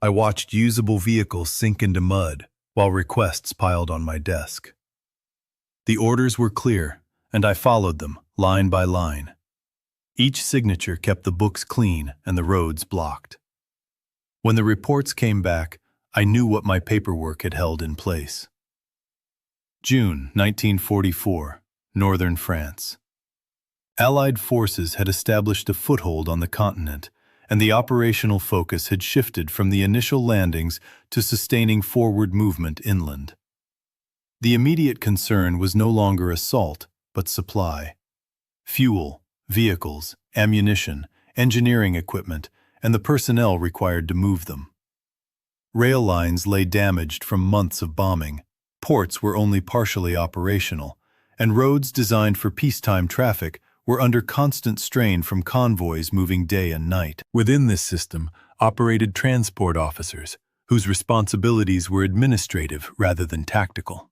I watched usable vehicles sink into mud while requests piled on my desk. The orders were clear, and I followed them, line by line. Each signature kept the books clean and the roads blocked. When the reports came back, I knew what my paperwork had held in place. June 1944, Northern France. Allied forces had established a foothold on the continent, and the operational focus had shifted from the initial landings to sustaining forward movement inland. The immediate concern was no longer assault, but supply. Fuel, vehicles, ammunition, engineering equipment, and the personnel required to move them. Rail lines lay damaged from months of bombing, ports were only partially operational, and roads designed for peacetime traffic were under constant strain from convoys moving day and night. Within this system operated transport officers, whose responsibilities were administrative rather than tactical.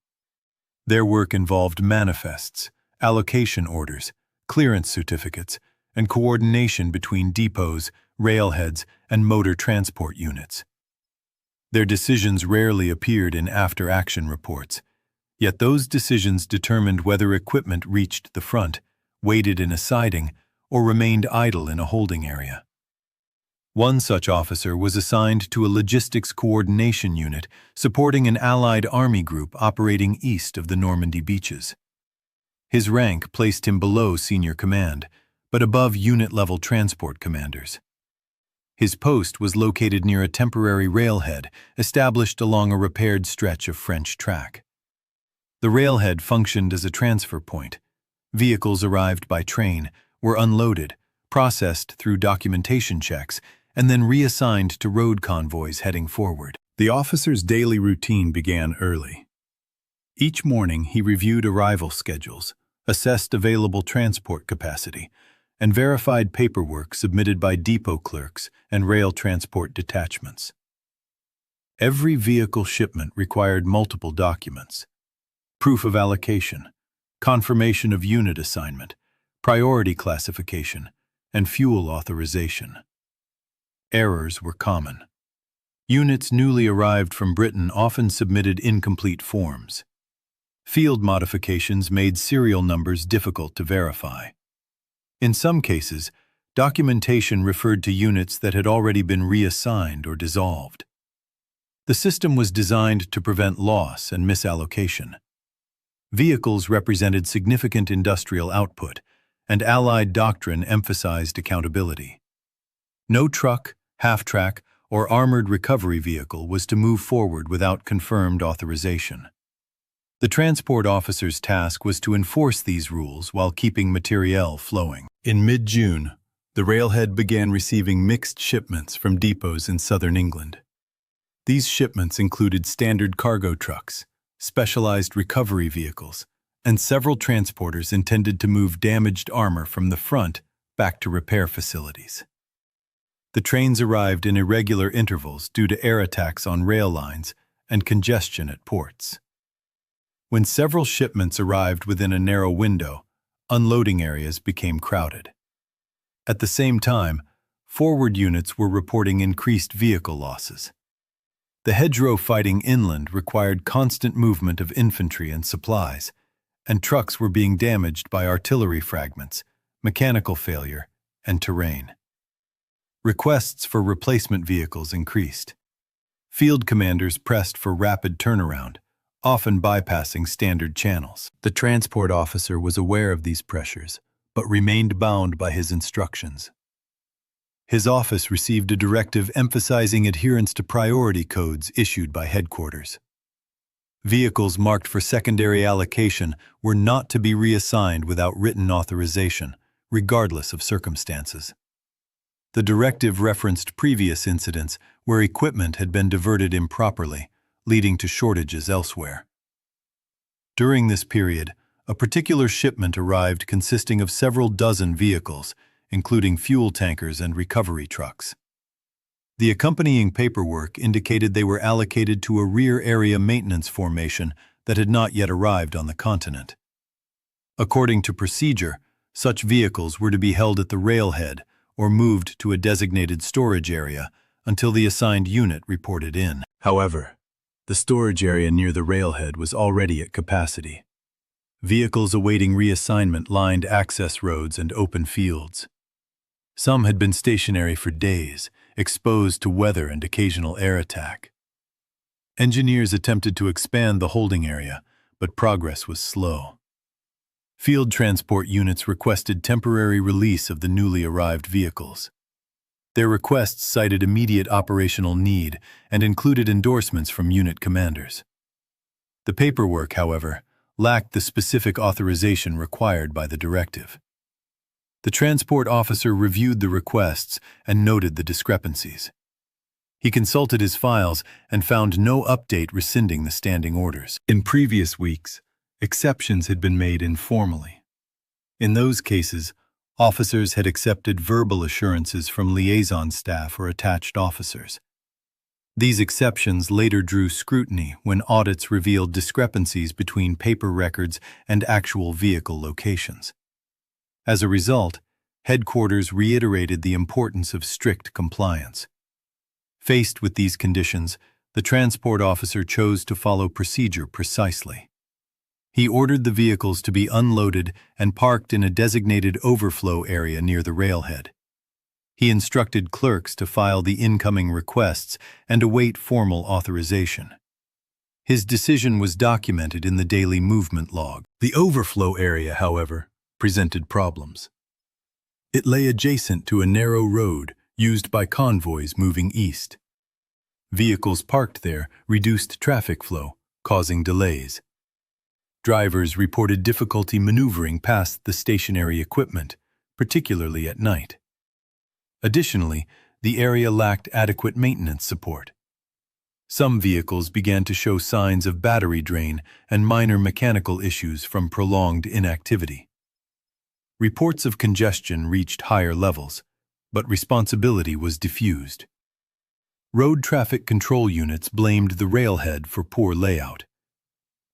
Their work involved manifests, allocation orders, clearance certificates, and coordination between depots, railheads, and motor transport units. Their decisions rarely appeared in after-action reports, yet those decisions determined whether equipment reached the front, waited in a siding, or remained idle in a holding area. One such officer was assigned to a logistics coordination unit supporting an Allied army group operating east of the Normandy beaches. His rank placed him below senior command, but above unit-level transport commanders. His post was located near a temporary railhead established along a repaired stretch of French track. The railhead functioned as a transfer point. Vehicles arrived by train, were unloaded, processed through documentation checks, and then reassigned to road convoys heading forward. The officer's daily routine began early. Each morning he reviewed arrival schedules, assessed available transport capacity, and verified paperwork submitted by depot clerks and rail transport detachments. Every vehicle shipment required multiple documents: proof of allocation, confirmation of unit assignment, priority classification, and fuel authorization. Errors were common. Units newly arrived from Britain often submitted incomplete forms. Field modifications made serial numbers difficult to verify. In some cases, documentation referred to units that had already been reassigned or dissolved. The system was designed to prevent loss and misallocation. Vehicles represented significant industrial output, and Allied doctrine emphasized accountability. No truck, half-track, or armored recovery vehicle was to move forward without confirmed authorization. The transport officer's task was to enforce these rules while keeping materiel flowing. In mid-June, the Railhead began receiving mixed shipments from depots in southern England. These shipments included standard cargo trucks, specialized recovery vehicles, and several transporters intended to move damaged armor from the front back to repair facilities. The trains arrived in irregular intervals due to air attacks on rail lines and congestion at ports. When several shipments arrived within a narrow window, unloading areas became crowded. At the same time, forward units were reporting increased vehicle losses. The hedgerow fighting inland required constant movement of infantry and supplies, and trucks were being damaged by artillery fragments, mechanical failure, and terrain. Requests for replacement vehicles increased. Field commanders pressed for rapid turnaround, often bypassing standard channels. The transport officer was aware of these pressures, but remained bound by his instructions. His office received a directive emphasizing adherence to priority codes issued by headquarters. Vehicles marked for secondary allocation were not to be reassigned without written authorization, regardless of circumstances. The directive referenced previous incidents where equipment had been diverted improperly, leading to shortages elsewhere. During this period, a particular shipment arrived consisting of several dozen vehicles, including fuel tankers and recovery trucks. The accompanying paperwork indicated they were allocated to a rear area maintenance formation that had not yet arrived on the continent. According to procedure, such vehicles were to be held at the railhead or moved to a designated storage area until the assigned unit reported in. However, the storage area near the railhead was already at capacity. Vehicles awaiting reassignment lined access roads and open fields. Some had been stationary for days, exposed to weather and occasional air attack. Engineers attempted to expand the holding area, but progress was slow. Field transport units requested temporary release of the newly arrived vehicles. Their requests cited immediate operational need and included endorsements from unit commanders. The paperwork, however, lacked the specific authorization required by the directive. The transport officer reviewed the requests and noted the discrepancies. He consulted his files and found no update rescinding the standing orders. In previous weeks, exceptions had been made informally. In those cases, officers had accepted verbal assurances from liaison staff or attached officers. These exceptions later drew scrutiny when audits revealed discrepancies between paper records and actual vehicle locations. As a result, headquarters reiterated the importance of strict compliance. Faced with these conditions, the transport officer chose to follow procedure precisely. He ordered the vehicles to be unloaded and parked in a designated overflow area near the railhead. He instructed clerks to file the incoming requests and await formal authorization. His decision was documented in the daily movement log. The overflow area, however, presented problems. It lay adjacent to a narrow road used by convoys moving east. Vehicles parked there reduced traffic flow, causing delays. Drivers reported difficulty maneuvering past the stationary equipment, particularly at night. Additionally, the area lacked adequate maintenance support. Some vehicles began to show signs of battery drain and minor mechanical issues from prolonged inactivity. Reports of congestion reached higher levels, but responsibility was diffused. Road traffic control units blamed the railhead for poor layout.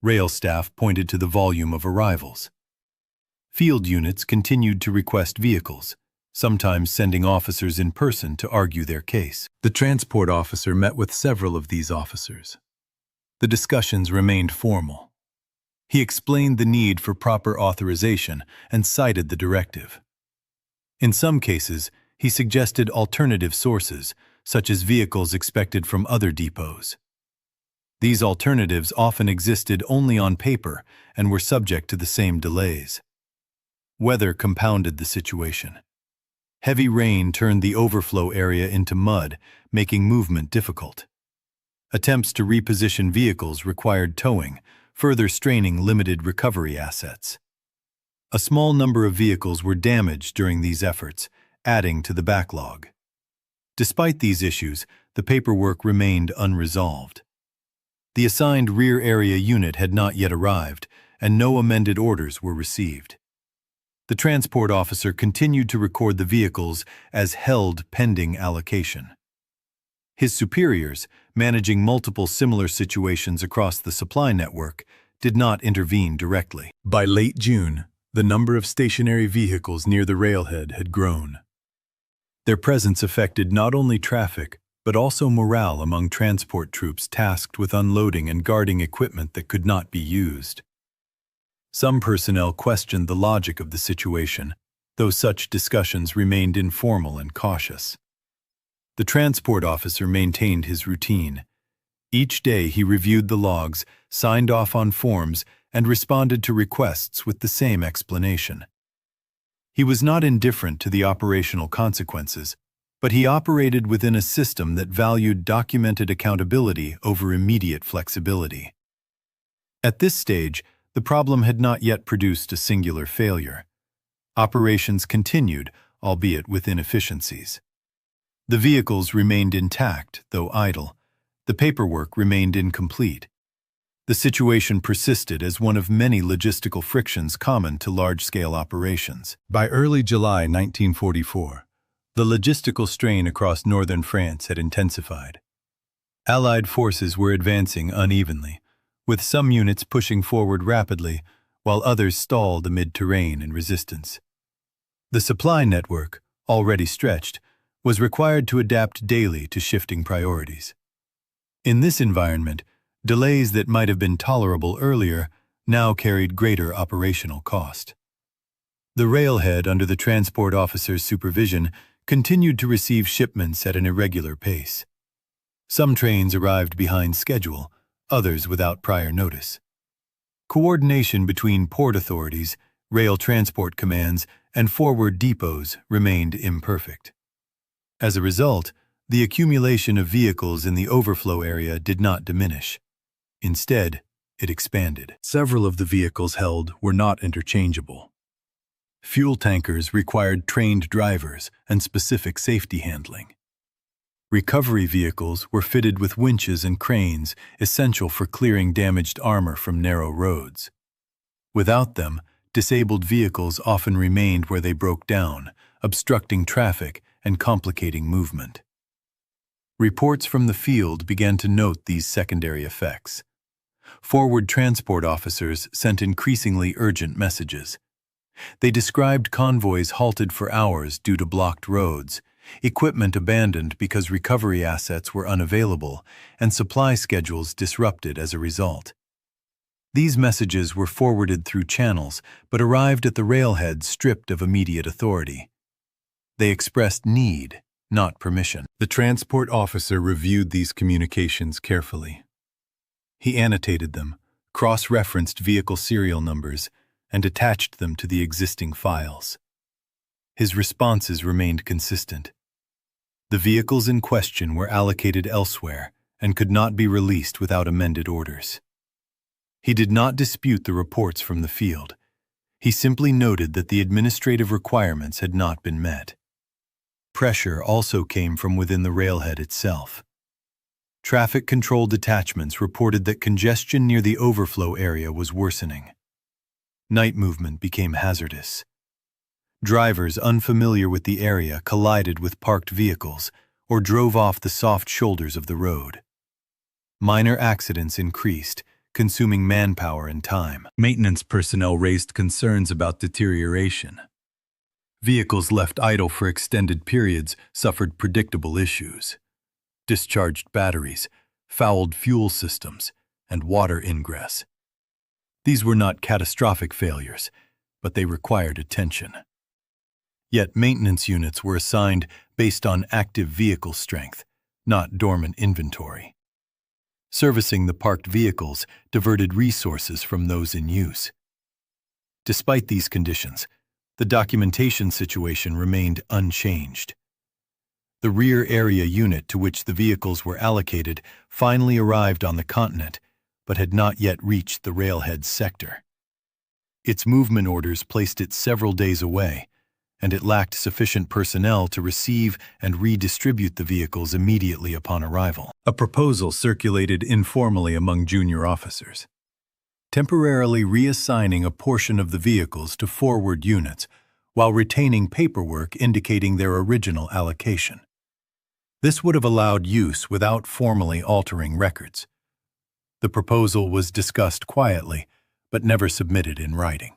Rail staff pointed to the volume of arrivals. Field units continued to request vehicles, sometimes sending officers in person to argue their case. The transport officer met with several of these officers. The discussions remained formal. He explained the need for proper authorization and cited the directive. In some cases, he suggested alternative sources, such as vehicles expected from other depots. These alternatives often existed only on paper and were subject to the same delays. Weather compounded the situation. Heavy rain turned the overflow area into mud, making movement difficult. Attempts to reposition vehicles required towing, further straining limited recovery assets. A small number of vehicles were damaged during these efforts, adding to the backlog. Despite these issues, the paperwork remained unresolved. The assigned rear area unit had not yet arrived, and no amended orders were received. The transport officer continued to record the vehicles as held pending allocation. His superiors, managing multiple similar situations across the supply network, did not intervene directly. By late June, the number of stationary vehicles near the railhead had grown. Their presence affected not only traffic, but also morale among transport troops tasked with unloading and guarding equipment that could not be used. Some personnel questioned the logic of the situation, though such discussions remained informal and cautious. The transport officer maintained his routine. Each day he reviewed the logs, signed off on forms, and responded to requests with the same explanation. He was not indifferent to the operational consequences, but he operated within a system that valued documented accountability over immediate flexibility. At this stage, the problem had not yet produced a singular failure. Operations continued, albeit with inefficiencies. The vehicles remained intact, though idle. The paperwork remained incomplete. The situation persisted as one of many logistical frictions common to large-scale operations. By early July 1944, the logistical strain across northern France had intensified. Allied forces were advancing unevenly, with some units pushing forward rapidly, while others stalled amid terrain and resistance. The supply network, already stretched, was required to adapt daily to shifting priorities. In this environment, delays that might have been tolerable earlier now carried greater operational cost. The Railhead, under the transport officer's supervision, continued to receive shipments at an irregular pace. Some trains arrived behind schedule, others without prior notice. Coordination between port authorities, rail transport commands, and forward depots remained imperfect. As a result, the accumulation of vehicles in the overflow area did not diminish. Instead, it expanded. Several of the vehicles held were not interchangeable. Fuel tankers required trained drivers and specific safety handling. Recovery vehicles were fitted with winches and cranes essential for clearing damaged armor from narrow roads. Without them, disabled vehicles often remained where they broke down, obstructing traffic and complicating movement. Reports from the field began to note these secondary effects. Forward transport officers sent increasingly urgent messages. They described convoys halted for hours due to blocked roads, equipment abandoned because recovery assets were unavailable, and supply schedules disrupted as a result. These messages were forwarded through channels but arrived at the railhead stripped of immediate authority. They expressed need, not permission. The transport officer reviewed these communications carefully. He annotated them, cross-referenced vehicle serial numbers, and attached them to the existing files. His responses remained consistent. The vehicles in question were allocated elsewhere and could not be released without amended orders. He did not dispute the reports from the field. He simply noted that the administrative requirements had not been met. Pressure also came from within the railhead itself. Traffic control detachments reported that congestion near the overflow area was worsening. Night movement became hazardous. Drivers unfamiliar with the area collided with parked vehicles or drove off the soft shoulders of the road. Minor accidents increased, consuming manpower and time. Maintenance personnel raised concerns about deterioration. Vehicles left idle for extended periods suffered predictable issues. Discharged batteries, fouled fuel systems, and water ingress. These were not catastrophic failures, but they required attention. Yet maintenance units were assigned based on active vehicle strength, not dormant inventory. Servicing the parked vehicles diverted resources from those in use. Despite these conditions, the documentation situation remained unchanged. The rear area unit to which the vehicles were allocated finally arrived on the continent, but had not yet reached the railhead sector. Its movement orders placed it several days away, and it lacked sufficient personnel to receive and redistribute the vehicles immediately upon arrival. A proposal circulated informally among junior officers, temporarily reassigning a portion of the vehicles to forward units while retaining paperwork indicating their original allocation. This would have allowed use without formally altering records. The proposal was discussed quietly, but never submitted in writing.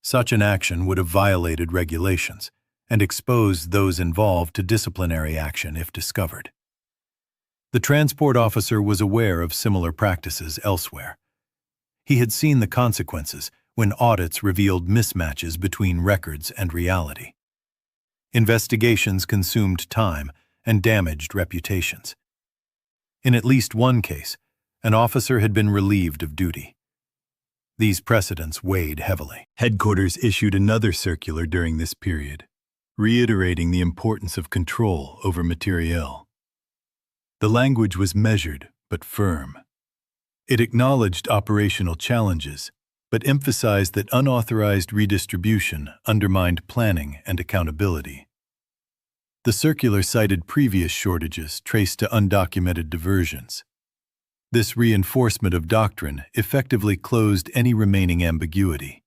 Such an action would have violated regulations and exposed those involved to disciplinary action if discovered. The transport officer was aware of similar practices elsewhere. He had seen the consequences when audits revealed mismatches between records and reality. Investigations consumed time and damaged reputations. In at least one case, an officer had been relieved of duty. These precedents weighed heavily. Headquarters issued another circular during this period, reiterating the importance of control over materiel. The language was measured but firm. It acknowledged operational challenges, but emphasized that unauthorized redistribution undermined planning and accountability. The circular cited previous shortages traced to undocumented diversions. This reinforcement of doctrine effectively closed any remaining ambiguity.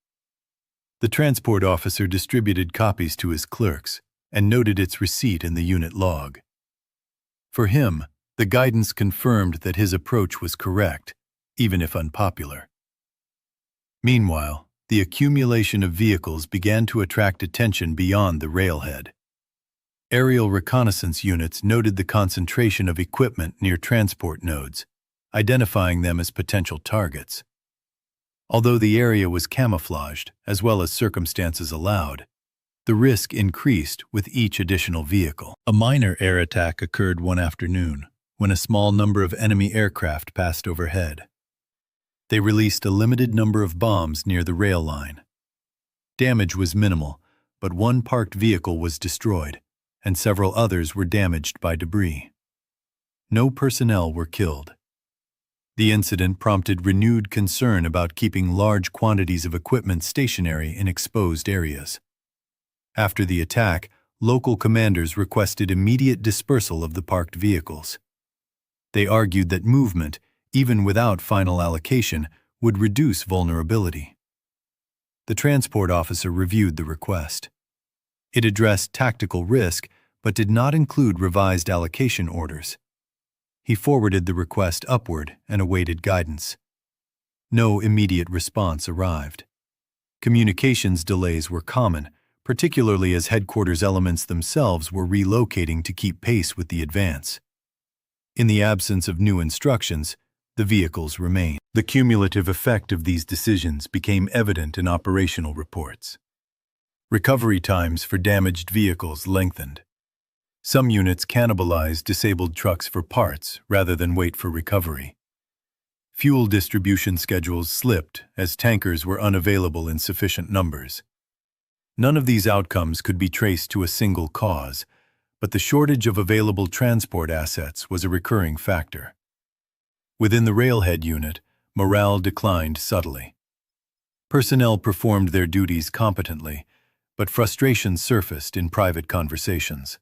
The transport officer distributed copies to his clerks and noted its receipt in the unit log. For him, the guidance confirmed that his approach was correct, even if unpopular. Meanwhile, the accumulation of vehicles began to attract attention beyond the railhead. Aerial reconnaissance units noted the concentration of equipment near transport nodes, identifying them as potential targets. Although the area was camouflaged, as well as circumstances allowed, the risk increased with each additional vehicle. A minor air attack occurred one afternoon, when a small number of enemy aircraft passed overhead. They released a limited number of bombs near the rail line. Damage was minimal, but one parked vehicle was destroyed, and several others were damaged by debris. No personnel were killed. The incident prompted renewed concern about keeping large quantities of equipment stationary in exposed areas. After the attack, local commanders requested immediate dispersal of the parked vehicles. They argued that movement, even without final allocation, would reduce vulnerability. The transport officer reviewed the request. It addressed tactical risk, but did not include revised allocation orders. He forwarded the request upward and awaited guidance. No immediate response arrived. Communications delays were common, particularly as headquarters elements themselves were relocating to keep pace with the advance. In the absence of new instructions, the vehicles remained. The cumulative effect of these decisions became evident in operational reports. Recovery times for damaged vehicles lengthened. Some units cannibalized disabled trucks for parts rather than wait for recovery. Fuel distribution schedules slipped as tankers were unavailable in sufficient numbers. None of these outcomes could be traced to a single cause, but the shortage of available transport assets was a recurring factor. Within the Railhead unit, morale declined subtly. Personnel performed their duties competently, but frustration surfaced in private conversations.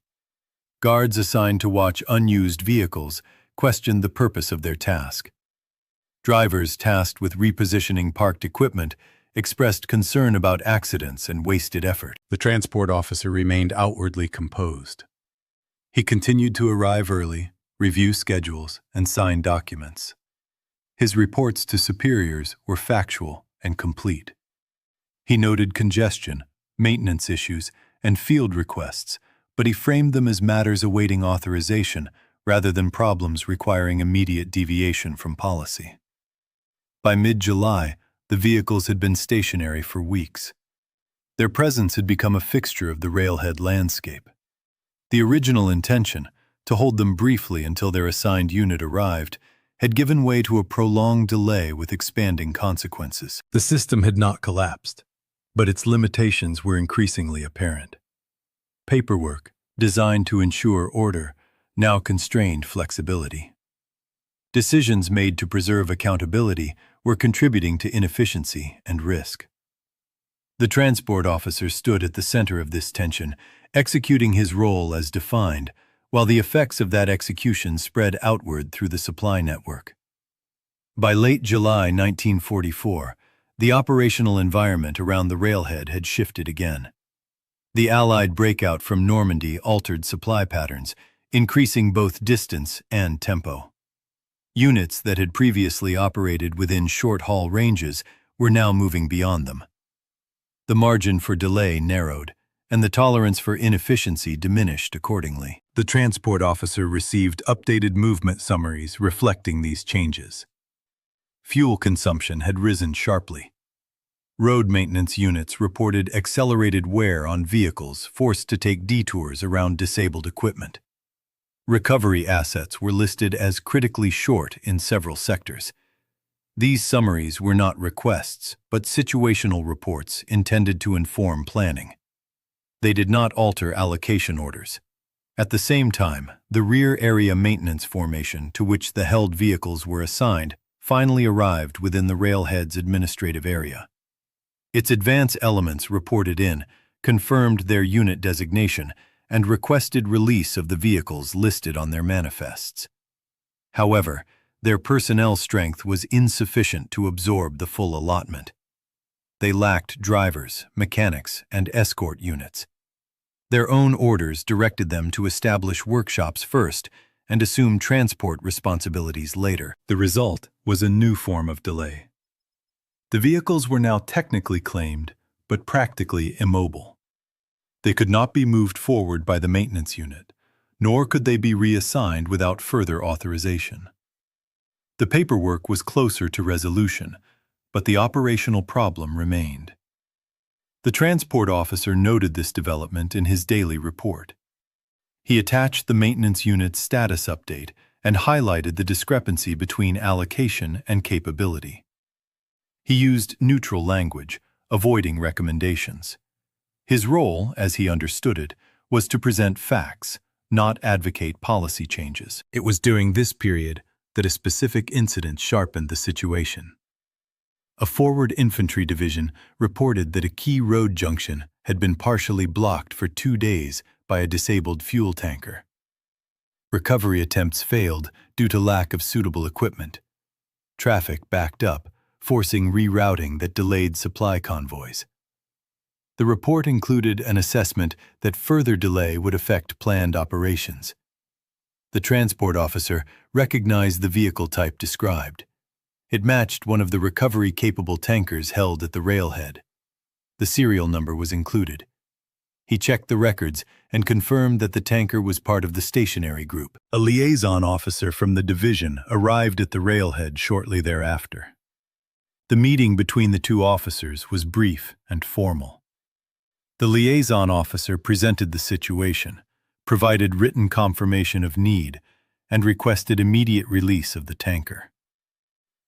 Guards assigned to watch unused vehicles questioned the purpose of their task. Drivers tasked with repositioning parked equipment expressed concern about accidents and wasted effort. The transport officer remained outwardly composed. He continued to arrive early, review schedules, and sign documents. His reports to superiors were factual and complete. He noted congestion, maintenance issues, and field requests, but he framed them as matters awaiting authorization rather than problems requiring immediate deviation from policy. By mid-July, the vehicles had been stationary for weeks. Their presence had become a fixture of the Railhead landscape. The original intention, to hold them briefly until their assigned unit arrived, had given way to a prolonged delay with expanding consequences. The system had not collapsed, but its limitations were increasingly apparent. Paperwork, designed to ensure order, now constrained flexibility. Decisions made to preserve accountability were contributing to inefficiency and risk. The transport officer stood at the center of this tension, executing his role as defined, while the effects of that execution spread outward through the supply network. By late July 1944, the operational environment around the Railhead had shifted again. The Allied breakout from Normandy altered supply patterns, increasing both distance and tempo. Units that had previously operated within short-haul ranges were now moving beyond them. The margin for delay narrowed, and the tolerance for inefficiency diminished accordingly. The transport officer received updated movement summaries reflecting these changes. Fuel consumption had risen sharply. Road maintenance units reported accelerated wear on vehicles forced to take detours around disabled equipment. Recovery assets were listed as critically short in several sectors. These summaries were not requests, but situational reports intended to inform planning. They did not alter allocation orders. At the same time, the rear area maintenance formation to which the held vehicles were assigned finally arrived within the Railhead's administrative area. Its advance elements reported in, confirmed their unit designation, and requested release of the vehicles listed on their manifests. However, their personnel strength was insufficient to absorb the full allotment. They lacked drivers, mechanics, and escort units. Their own orders directed them to establish workshops first and assume transport responsibilities later. The result was a new form of delay. The vehicles were now technically claimed, but practically immobile. They could not be moved forward by the maintenance unit, nor could they be reassigned without further authorization. The paperwork was closer to resolution, but the operational problem remained. The transport officer noted this development in his daily report. He attached the maintenance unit's status update and highlighted the discrepancy between allocation and capability. He used neutral language, avoiding recommendations. His role, as he understood it, was to present facts, not advocate policy changes. It was during this period that a specific incident sharpened the situation. A forward infantry division reported that a key road junction had been partially blocked for 2 days by a disabled fuel tanker. Recovery attempts failed due to lack of suitable equipment. Traffic backed up, forcing rerouting that delayed supply convoys. The report included an assessment that further delay would affect planned operations. The transport officer recognized the vehicle type described. It matched one of the recovery-capable tankers held at the Railhead. The serial number was included. He checked the records and confirmed that the tanker was part of the stationary group. A liaison officer from the division arrived at the Railhead shortly thereafter. The meeting between the two officers was brief and formal. The liaison officer presented the situation, provided written confirmation of need, and requested immediate release of the tanker.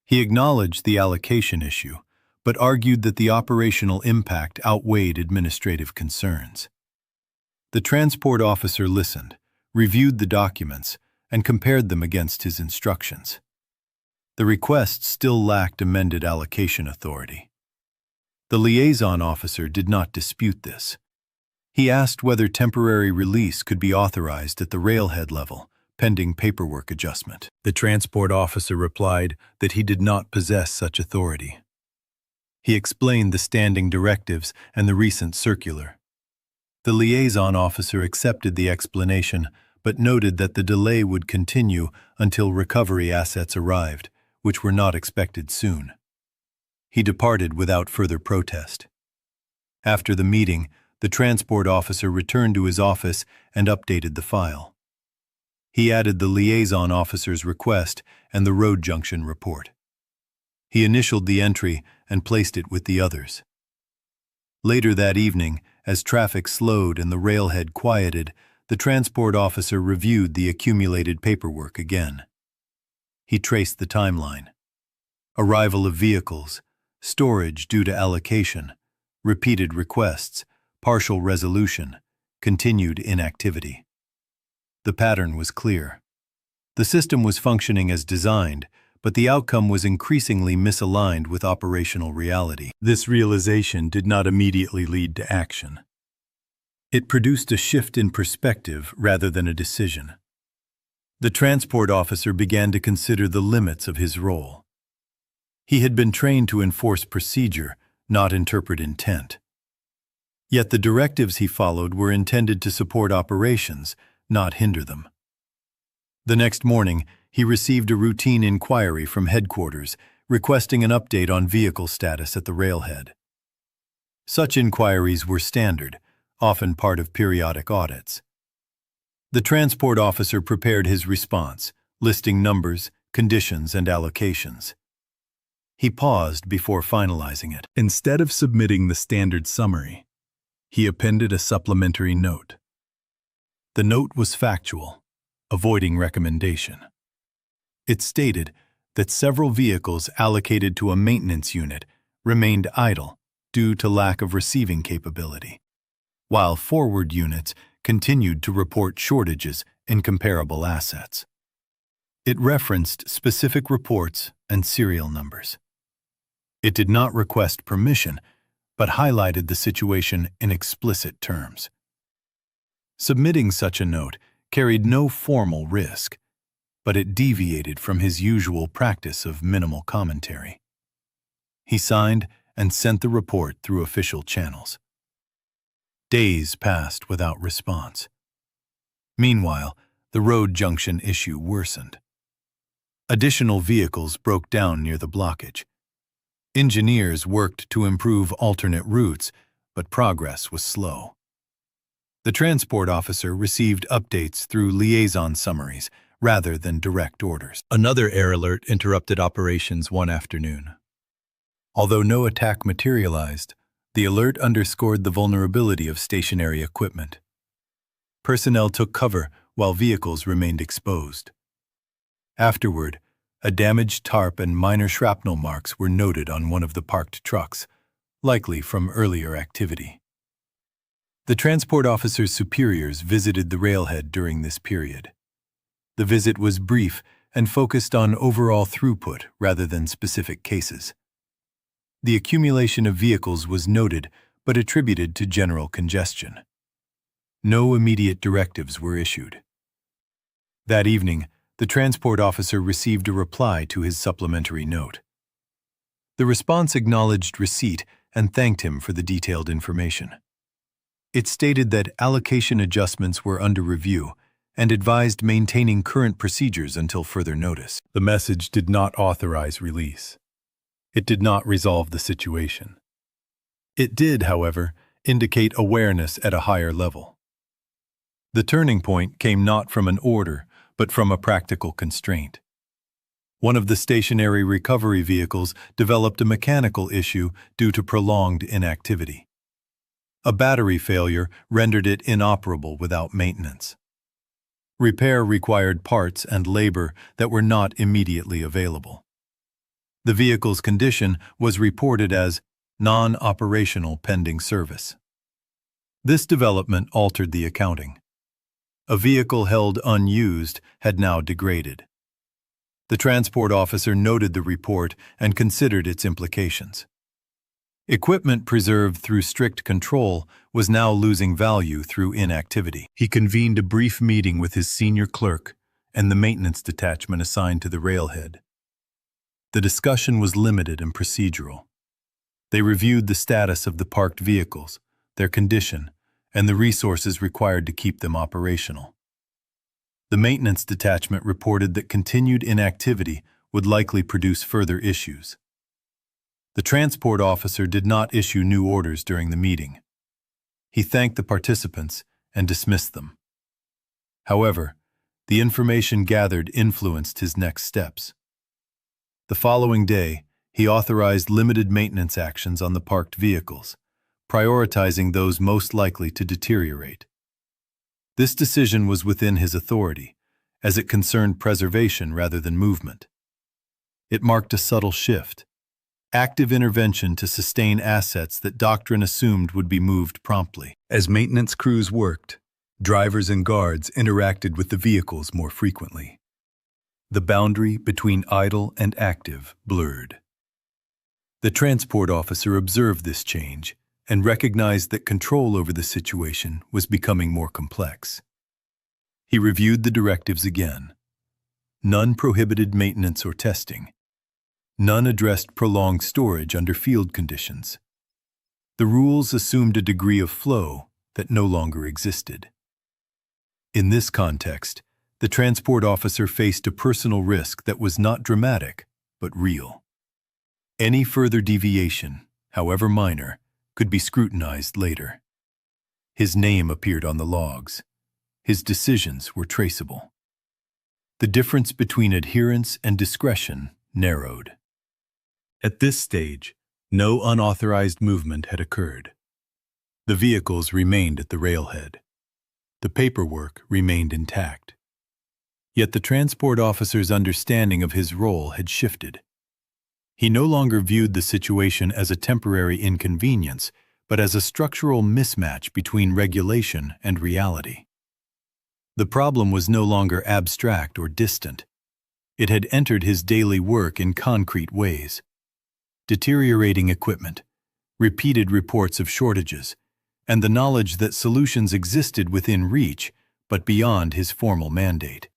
He acknowledged the allocation issue, but argued that the operational impact outweighed administrative concerns. The transport officer listened, reviewed the documents, and compared them against his instructions. The request still lacked amended allocation authority. The liaison officer did not dispute this. He asked whether temporary release could be authorized at the Railhead level, pending paperwork adjustment. The transport officer replied that he did not possess such authority. He explained the standing directives and the recent circular. The liaison officer accepted the explanation, but noted that the delay would continue until recovery assets arrived, which were not expected soon. He departed without further protest. After the meeting, the transport officer returned to his office and updated the file. He added the liaison officer's request and the road junction report. He initialed the entry and placed it with the others. Later that evening, as traffic slowed and the Railhead quieted, the transport officer reviewed the accumulated paperwork again. He traced the timeline. Arrival of vehicles, storage due to allocation, repeated requests, partial resolution, continued inactivity. The pattern was clear. The system was functioning as designed, but the outcome was increasingly misaligned with operational reality. This realization did not immediately lead to action. It produced a shift in perspective rather than a decision. The transport officer began to consider the limits of his role. He had been trained to enforce procedure, not interpret intent. Yet the directives he followed were intended to support operations, not hinder them. The next morning, he received a routine inquiry from headquarters requesting an update on vehicle status at the Railhead. Such inquiries were standard, often part of periodic audits. The transport officer prepared his response, listing numbers, conditions, and allocations. He paused before finalizing it. Instead of submitting the standard summary, he appended a supplementary note. The note was factual, avoiding recommendation. It stated that several vehicles allocated to a maintenance unit remained idle due to lack of receiving capability, while forward units continued to report shortages in comparable assets. It referenced specific reports and serial numbers. It did not request permission, but highlighted the situation in explicit terms. Submitting such a note carried no formal risk, but it deviated from his usual practice of minimal commentary. He signed and sent the report through official channels. Days passed without response. Meanwhile, the road junction issue worsened. Additional vehicles broke down near the blockage. Engineers worked to improve alternate routes, but progress was slow. The transport officer received updates through liaison summaries rather than direct orders. Another air alert interrupted operations one afternoon. Although no attack materialized, the alert underscored the vulnerability of stationary equipment. Personnel took cover while vehicles remained exposed. Afterward, a damaged tarp and minor shrapnel marks were noted on one of the parked trucks, likely from earlier activity. The transport officer's superiors visited the Railhead during this period. The visit was brief and focused on overall throughput rather than specific cases. The accumulation of vehicles was noted but attributed to general congestion. No immediate directives were issued. That evening, the transport officer received a reply to his supplementary note. The response acknowledged receipt and thanked him for the detailed information. It stated that allocation adjustments were under review and advised maintaining current procedures until further notice. The message did not authorize release. It did not resolve the situation. It did, however, indicate awareness at a higher level. The turning point came not from an order, but from a practical constraint. One of the stationary recovery vehicles developed a mechanical issue due to prolonged inactivity. A battery failure rendered it inoperable without maintenance. Repair required parts and labor that were not immediately available. The vehicle's condition was reported as non-operational pending service. This development altered the accounting. A vehicle held unused had now degraded. The transport officer noted the report and considered its implications. Equipment preserved through strict control was now losing value through inactivity. He convened a brief meeting with his senior clerk and the maintenance detachment assigned to the Railhead. The discussion was limited and procedural. They reviewed the status of the parked vehicles, their condition, and the resources required to keep them operational. The maintenance detachment reported that continued inactivity would likely produce further issues. The transport officer did not issue new orders during the meeting. He thanked the participants and dismissed them. However, the information gathered influenced his next steps. The following day, he authorized limited maintenance actions on the parked vehicles, prioritizing those most likely to deteriorate. This decision was within his authority, as it concerned preservation rather than movement. It marked a subtle shift, active intervention to sustain assets that doctrine assumed would be moved promptly. As maintenance crews worked, drivers and guards interacted with the vehicles more frequently. The boundary between idle and active blurred. The transport officer observed this change and recognized that control over the situation was becoming more complex. He reviewed the directives again. None prohibited maintenance or testing. None addressed prolonged storage under field conditions. The rules assumed a degree of flow that no longer existed. In this context, the transport officer faced a personal risk that was not dramatic, but real. Any further deviation, however minor, could be scrutinized later. His name appeared on the logs. His decisions were traceable. The difference between adherence and discretion narrowed. At this stage, no unauthorized movement had occurred. The vehicles remained at the Railhead. The paperwork remained intact. Yet the transport officer's understanding of his role had shifted. He no longer viewed the situation as a temporary inconvenience, but as a structural mismatch between regulation and reality. The problem was no longer abstract or distant. It had entered his daily work in concrete ways. Deteriorating equipment, repeated reports of shortages, and the knowledge that solutions existed within reach but beyond his formal mandate.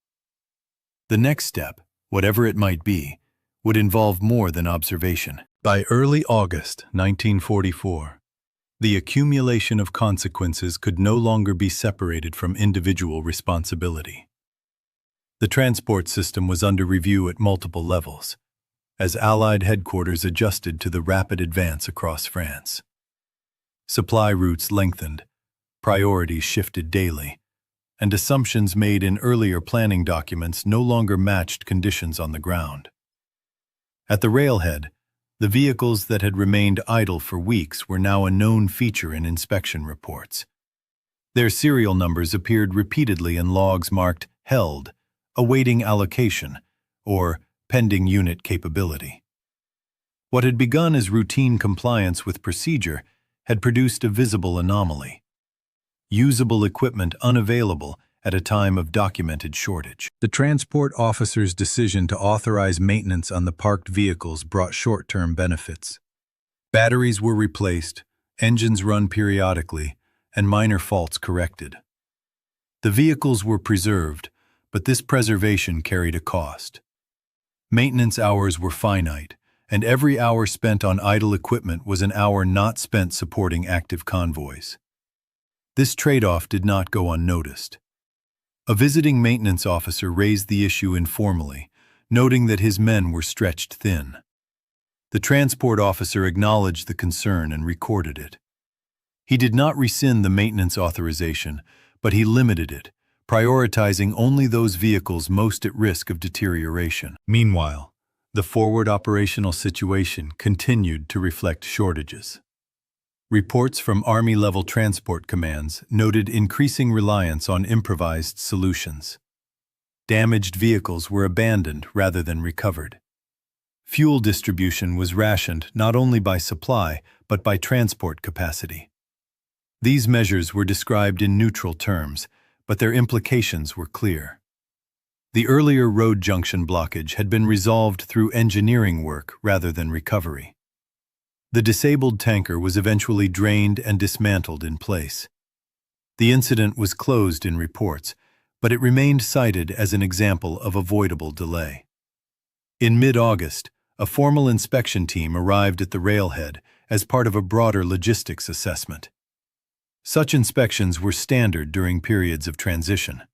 The next step, whatever it might be, would involve more than observation. By early August 1944, the accumulation of consequences could no longer be separated from individual responsibility. The transport system was under review at multiple levels, as Allied headquarters adjusted to the rapid advance across France. Supply routes lengthened, Priorities shifted daily, and assumptions made in earlier planning documents no longer matched conditions on the ground. At the railhead, the vehicles that had remained idle for weeks were now a known feature in inspection reports. Their serial numbers appeared repeatedly in logs marked "held," awaiting allocation, or pending unit capability. What had begun as routine compliance with procedure had produced a visible anomaly. Usable equipment unavailable at a time of documented shortage. The transport officer's decision to authorize maintenance on the parked vehicles brought short-term benefits. Batteries were replaced, engines run periodically, and minor faults corrected. The vehicles were preserved, but this preservation carried a cost. Maintenance hours were finite, and every hour spent on idle equipment was an hour not spent supporting active convoys. This trade-off did not go unnoticed. A visiting maintenance officer raised the issue informally, noting that his men were stretched thin. The transport officer acknowledged the concern and recorded it. He did not rescind the maintenance authorization, but he limited it, prioritizing only those vehicles most at risk of deterioration. Meanwhile, the forward operational situation continued to reflect shortages. Reports from Army-level transport commands noted increasing reliance on improvised solutions. Damaged vehicles were abandoned rather than recovered. Fuel distribution was rationed not only by supply but by transport capacity. These measures were described in neutral terms, but their implications were clear. The earlier road junction blockage had been resolved through engineering work rather than recovery. The disabled tanker was eventually drained and dismantled in place. The incident was closed in reports, but it remained cited as an example of avoidable delay. In mid-August, a formal inspection team arrived at the railhead as part of a broader logistics assessment. Such inspections were standard during periods of transition.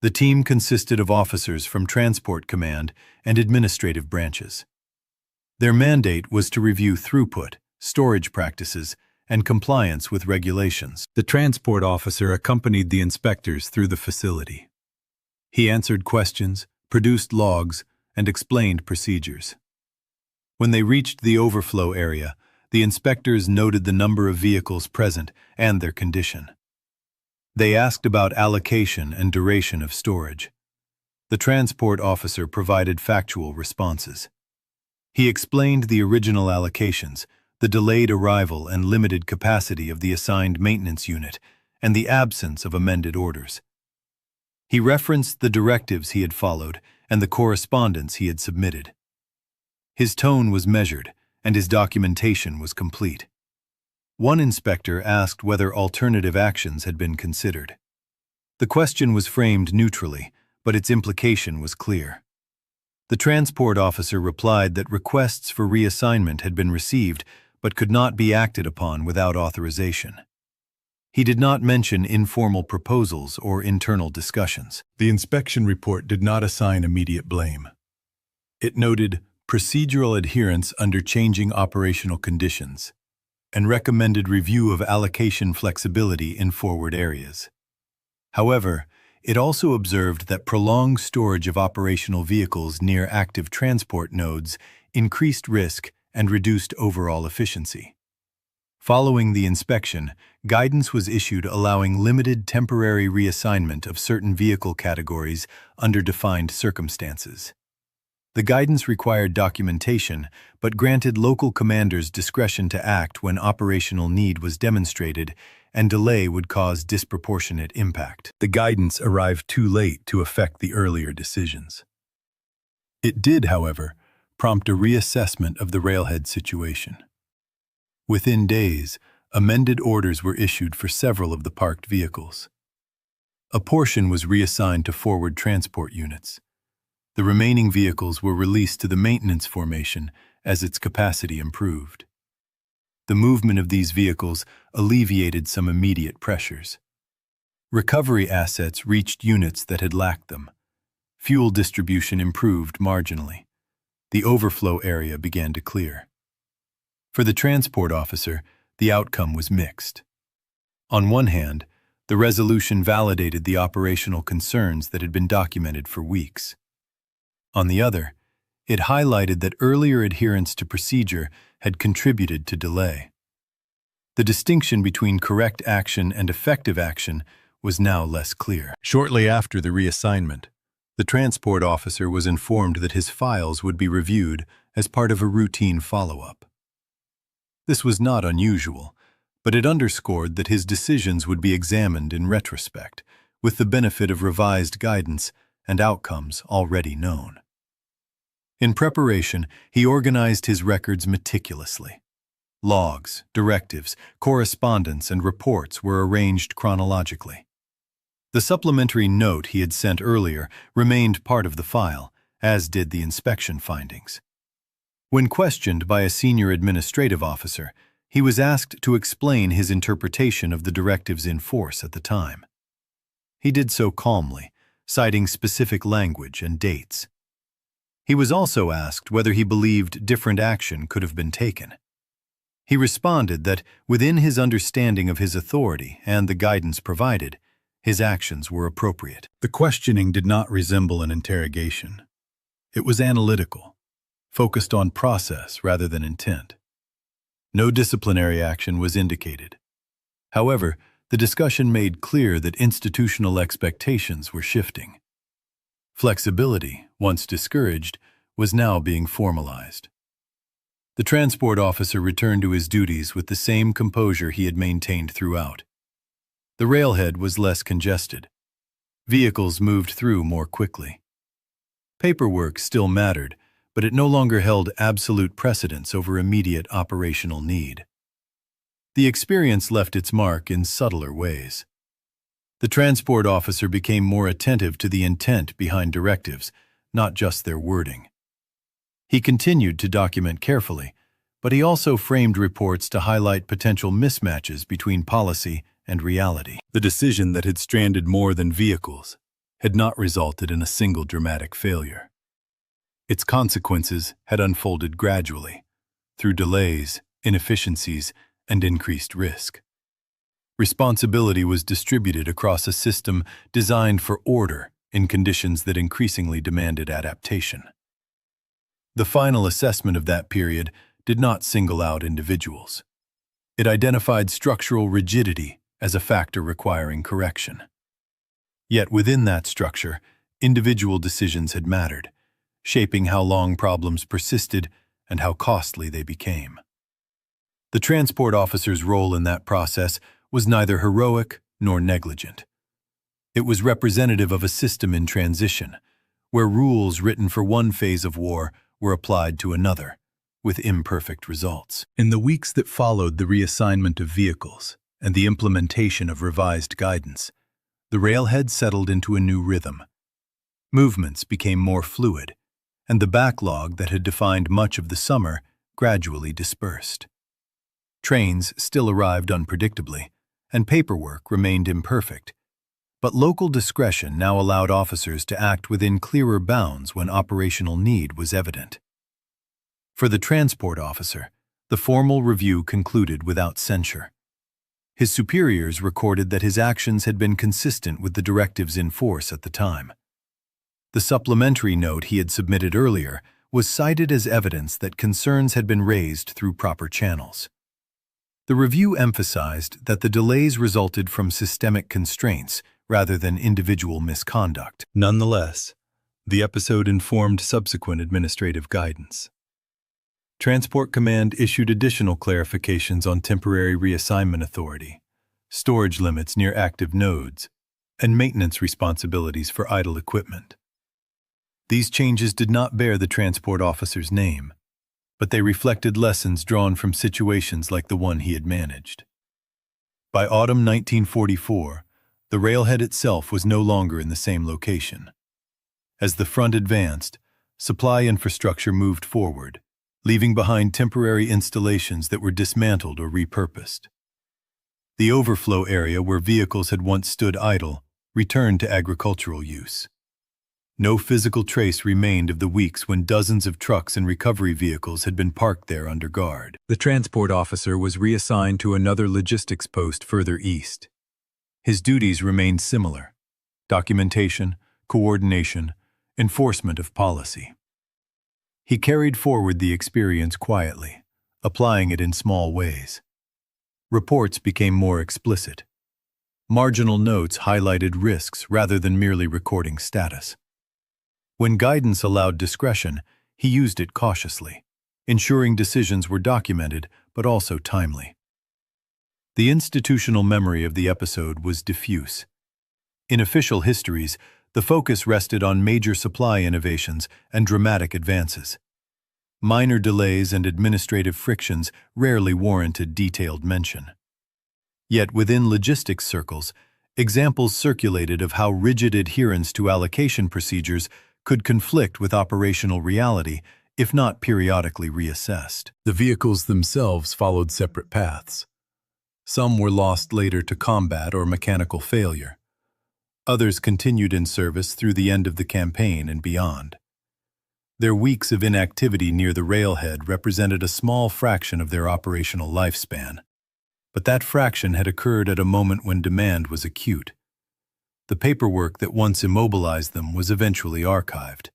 The team consisted of officers from Transport Command and administrative branches. Their mandate was to review throughput, storage practices, and compliance with regulations. The transport officer accompanied the inspectors through the facility. He answered questions, produced logs, and explained procedures. When they reached the overflow area, the inspectors noted the number of vehicles present and their condition. They asked about allocation and duration of storage. The transport officer provided factual responses. He explained the original allocations, the delayed arrival and limited capacity of the assigned maintenance unit, and the absence of amended orders. He referenced the directives he had followed and the correspondence he had submitted. His tone was measured, and his documentation was complete. One inspector asked whether alternative actions had been considered. The question was framed neutrally, but its implication was clear. The transport officer replied that requests for reassignment had been received but could not be acted upon without authorization. He did not mention informal proposals or internal discussions. The inspection report did not assign immediate blame. It noted procedural adherence under changing operational conditions and recommended review of allocation flexibility in forward areas. However, it also observed that prolonged storage of operational vehicles near active transport nodes increased risk and reduced overall efficiency. Following the inspection, guidance was issued allowing limited temporary reassignment of certain vehicle categories under defined circumstances. The guidance required documentation, but granted local commanders discretion to act when operational need was demonstrated and delay would cause disproportionate impact. The guidance arrived too late to affect the earlier decisions. It did, however, prompt a reassessment of the railhead situation. Within days, amended orders were issued for several of the parked vehicles. A portion was reassigned to forward transport units. The remaining vehicles were released to the maintenance formation as its capacity improved. The movement of these vehicles alleviated some immediate pressures. Recovery assets reached units that had lacked them. Fuel distribution improved marginally. The overflow area began to clear. For the transport officer, the outcome was mixed. On one hand, the resolution validated the operational concerns that had been documented for weeks. On the other, it highlighted that earlier adherence to procedure had contributed to delay. The distinction between correct action and effective action was now less clear. Shortly after the reassignment, the transport officer was informed that his files would be reviewed as part of a routine follow-up. This was not unusual, but it underscored that his decisions would be examined in retrospect, with the benefit of revised guidance and outcomes already known. In preparation, he organized his records meticulously. Logs, directives, correspondence, and reports were arranged chronologically. The supplementary note he had sent earlier remained part of the file, as did the inspection findings. When questioned by a senior administrative officer, he was asked to explain his interpretation of the directives in force at the time. He did so calmly, citing specific language and dates. He was also asked whether he believed different action could have been taken. He responded that, within his understanding of his authority and the guidance provided, his actions were appropriate. The questioning did not resemble an interrogation. It was analytical, focused on process rather than intent. No disciplinary action was indicated. However, the discussion made clear that institutional expectations were shifting. Flexibility, once discouraged, was now being formalized. The transport officer returned to his duties with the same composure he had maintained throughout. The railhead was less congested. Vehicles moved through more quickly. Paperwork still mattered, but it no longer held absolute precedence over immediate operational need. The experience left its mark in subtler ways. The transport officer became more attentive to the intent behind directives, not just their wording. He continued to document carefully, but he also framed reports to highlight potential mismatches between policy and reality. The decision that had stranded more than vehicles had not resulted in a single dramatic failure. Its consequences had unfolded gradually, through delays, inefficiencies, and increased risk. Responsibility was distributed across a system designed for order in conditions that increasingly demanded adaptation. The final assessment of that period did not single out individuals. It identified structural rigidity as a factor requiring correction. Yet within that structure, individual decisions had mattered, shaping how long problems persisted and how costly they became. The transport officer's role in that process was neither heroic nor negligent. It was representative of a system in transition, where rules written for one phase of war were applied to another, with imperfect results. In the weeks that followed the reassignment of vehicles and the implementation of revised guidance, the railhead settled into a new rhythm. Movements became more fluid, and the backlog that had defined much of the summer gradually dispersed. Trains still arrived unpredictably, and paperwork remained imperfect, but local discretion now allowed officers to act within clearer bounds when operational need was evident. For the transport officer, the formal review concluded without censure. His superiors recorded that his actions had been consistent with the directives in force at the time. The supplementary note he had submitted earlier was cited as evidence that concerns had been raised through proper channels. The review emphasized that the delays resulted from systemic constraints rather than individual misconduct. Nonetheless, the episode informed subsequent administrative guidance. Transport Command issued additional clarifications on temporary reassignment authority, storage limits near active nodes, and maintenance responsibilities for idle equipment. These changes did not bear the transport officer's name, but they reflected lessons drawn from situations like the one he had managed. By autumn 1944, the railhead itself was no longer in the same location. As the front advanced, supply infrastructure moved forward, leaving behind temporary installations that were dismantled or repurposed. The overflow area where vehicles had once stood idle returned to agricultural use. No physical trace remained of the weeks when dozens of trucks and recovery vehicles had been parked there under guard. The transport officer was reassigned to another logistics post further east. His duties remained similar: documentation, coordination, enforcement of policy. He carried forward the experience quietly, applying it in small ways. Reports became more explicit. Marginal notes highlighted risks rather than merely recording status. When guidance allowed discretion, he used it cautiously, ensuring decisions were documented but also timely. The institutional memory of the episode was diffuse. In official histories, the focus rested on major supply innovations and dramatic advances. Minor delays and administrative frictions rarely warranted detailed mention. Yet within logistics circles, examples circulated of how rigid adherence to allocation procedures could conflict with operational reality if not periodically reassessed. The vehicles themselves followed separate paths. Some were lost later to combat or mechanical failure. Others continued in service through the end of the campaign and beyond. Their weeks of inactivity near the railhead represented a small fraction of their operational lifespan. But that fraction had occurred at a moment when demand was acute. The paperwork that once immobilized them was eventually archived.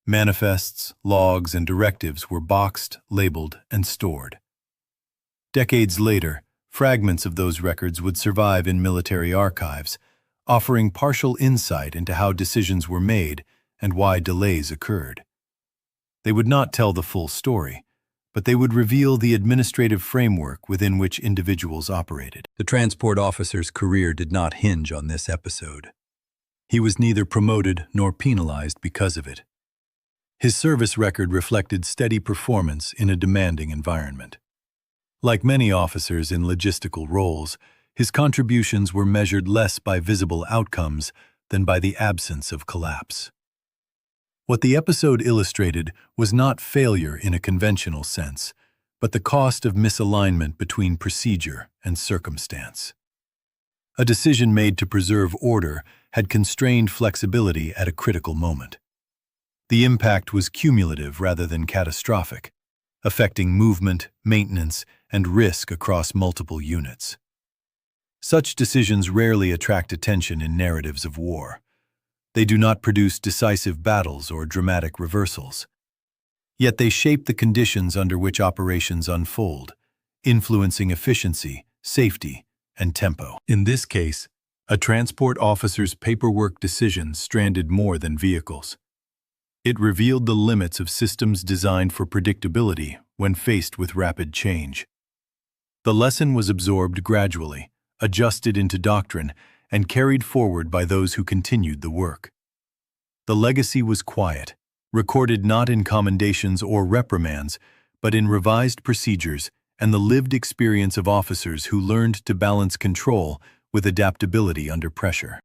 Manifests, logs, and directives were boxed, labeled, and stored. Decades later, fragments of those records would survive in military archives, offering partial insight into how decisions were made and why delays occurred. They would not tell the full story, but they would reveal the administrative framework within which individuals operated. The transport officer's career did not hinge on this episode. He was neither promoted nor penalized because of it. His service record reflected steady performance in a demanding environment. Like many officers in logistical roles, his contributions were measured less by visible outcomes than by the absence of collapse. What the episode illustrated was not failure in a conventional sense, but the cost of misalignment between procedure and circumstance. A decision made to preserve order had constrained flexibility at a critical moment. The impact was cumulative rather than catastrophic, affecting movement, maintenance, and risk across multiple units. Such decisions rarely attract attention in narratives of war. They do not produce decisive battles or dramatic reversals. Yet they shape the conditions under which operations unfold, influencing efficiency, safety, and tempo. In this case, a transport officer's paperwork decision stranded more than vehicles. It revealed the limits of systems designed for predictability when faced with rapid change. The lesson was absorbed gradually, adjusted into doctrine, and carried forward by those who continued the work. The legacy was quiet, recorded not in commendations or reprimands, but in revised procedures and the lived experience of officers who learned to balance control with adaptability under pressure.